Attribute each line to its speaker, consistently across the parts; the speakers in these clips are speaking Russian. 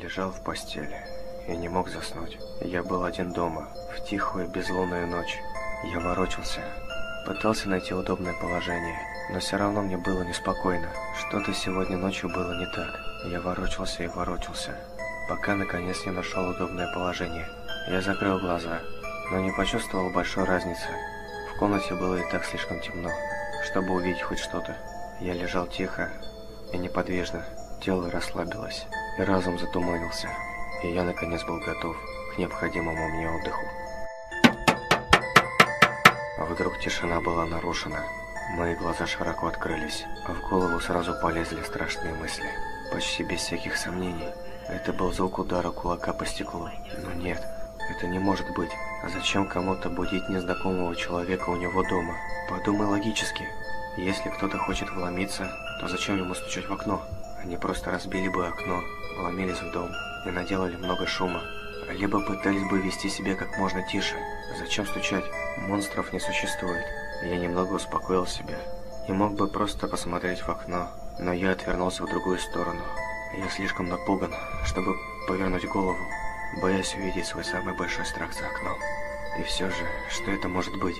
Speaker 1: лежал в постели и не мог заснуть. Я был один дома, в тихую безлунную ночь. Я ворочался, пытался найти удобное положение, но все равно мне было неспокойно. Что-то сегодня ночью было не так. Я ворочался и ворочался, пока наконец не нашел удобное положение. Я закрыл глаза, но не почувствовал большой разницы. В комнате было и так слишком темно, чтобы увидеть хоть что-то. Я лежал тихо и неподвижно, тело расслабилось, и разум затуманился, и я наконец был готов к необходимому мне отдыху. А вдруг тишина была нарушена. Мои глаза широко открылись, а в голову сразу полезли страшные мысли. Почти без всяких сомнений, это был звук удара кулака по стеклу. Но нет, это не может быть. А зачем кому-то будить незнакомого человека у него дома? Подумай логически. Если кто-то хочет вломиться, то зачем ему стучать в окно? Они просто разбили бы окно, вломились в дом и наделали много шума. Либо пытались бы вести себя как можно тише. Зачем стучать? Монстров не существует. Я немного успокоил себя и мог бы просто посмотреть в окно, но я отвернулся в другую сторону. Я слишком напуган, чтобы повернуть голову, боясь увидеть свой самый большой страх за окном. И все же, что это может быть?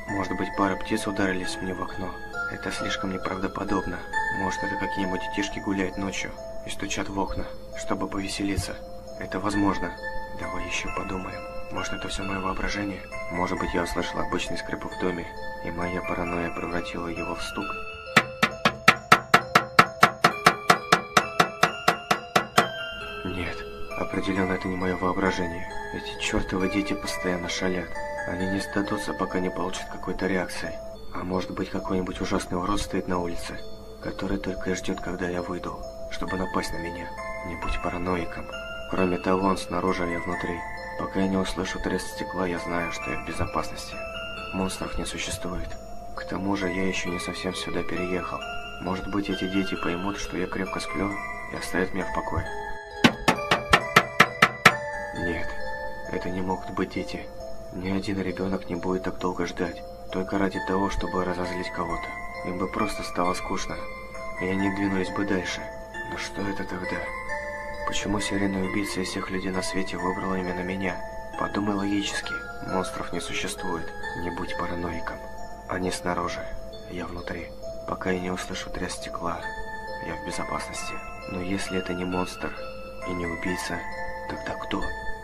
Speaker 1: Может быть, пара птиц ударились мне в окно? Это слишком неправдоподобно. Может, это какие-нибудь детишки гуляют ночью и стучат в окна, чтобы повеселиться? Это возможно. Давай еще подумаем. Может, это все мое воображение? Может быть, я услышал обычный скрип в доме, и моя паранойя превратила его в стук? Нет, определенно это не мое воображение. Эти чертовы дети постоянно шалят. Они не сдадутся, пока не получат какой-то реакции. А может быть, какой-нибудь ужасный урод стоит на улице, который только и ждет, когда я выйду, чтобы напасть на меня. Не будь параноиком. Кроме того, он снаружи, а я внутри. Пока я не услышу треск стекла, я знаю, что я в безопасности. Монстров не существует. К тому же, я еще не совсем сюда переехал. Может быть, эти дети поймут, что я крепко сплю, и оставят меня в покое. Нет, это не могут быть дети. Ни один ребенок не будет так долго ждать, только ради того, чтобы разозлить кого-то. Им бы просто стало скучно, и они двинулись бы дальше. Но что это тогда? Почему серийный убийца из всех людей на свете выбрал именно меня? Подумай логически. Монстров не существует. Не будь параноиком. Они снаружи, я внутри. Пока я не услышу треск стекла, я в безопасности. Но если это не монстр и не убийца, тогда кто?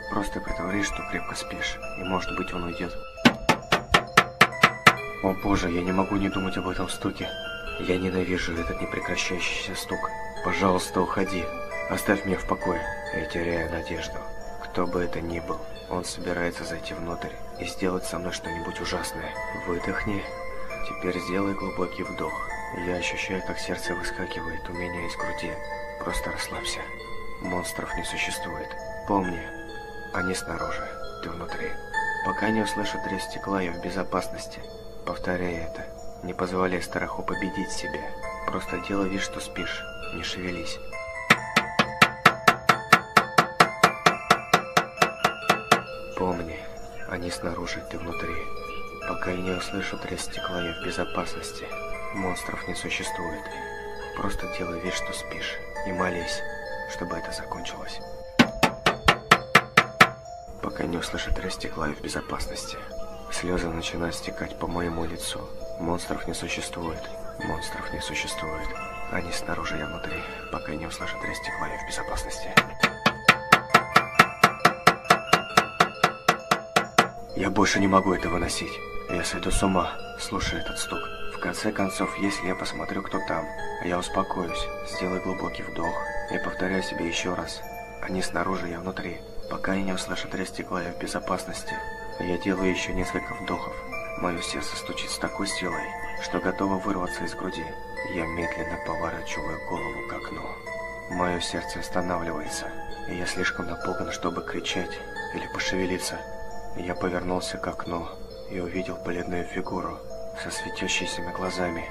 Speaker 1: Просто притворись, что крепко спишь, и может быть он уйдет. О боже, я не могу не думать об этом стуке. Я ненавижу этот непрекращающийся стук. Пожалуйста, уходи. Оставь меня в покое. Я теряю надежду. Кто бы это ни был, он собирается зайти внутрь и сделать со мной что-нибудь ужасное. Выдохни. Теперь сделай глубокий вдох. Я ощущаю, как сердце выскакивает у меня из груди. Просто расслабься. Монстров не существует. Помни, они снаружи, ты внутри. Пока не услышу треск стекла, я в безопасности. Повторяй это. Не позволяй страху победить себя. Просто делай вид, что спишь. Не шевелись. Помни, они снаружи, ты внутри. Пока я не услышу треск стекла, я в безопасности. Монстров не существует. Просто делай вид, что спишь. И молись, чтобы это закончилось. Пока не услышу треск стекла, я в безопасности. Слезы начинают стекать по моему лицу. Монстров не существует. Монстров не существует. Они снаружи, я внутри. Пока я не услышу треск стекла, я в безопасности. Я больше не могу это выносить. Я сойду с ума, слушая этот стук. В конце концов, если я посмотрю, кто там, я успокоюсь, сделаю глубокий вдох и повторяю себе еще раз. Они снаружи, я внутри. Пока я не услышу треск стекла, я в безопасности. Я делаю еще несколько вдохов. Мое сердце стучит с такой силой, что готово вырваться из груди. Я медленно поворачиваю голову к окну. Мое сердце останавливается, и я слишком напуган, чтобы кричать или пошевелиться. Я повернулся к окну и увидел бледную фигуру со светящимися глазами,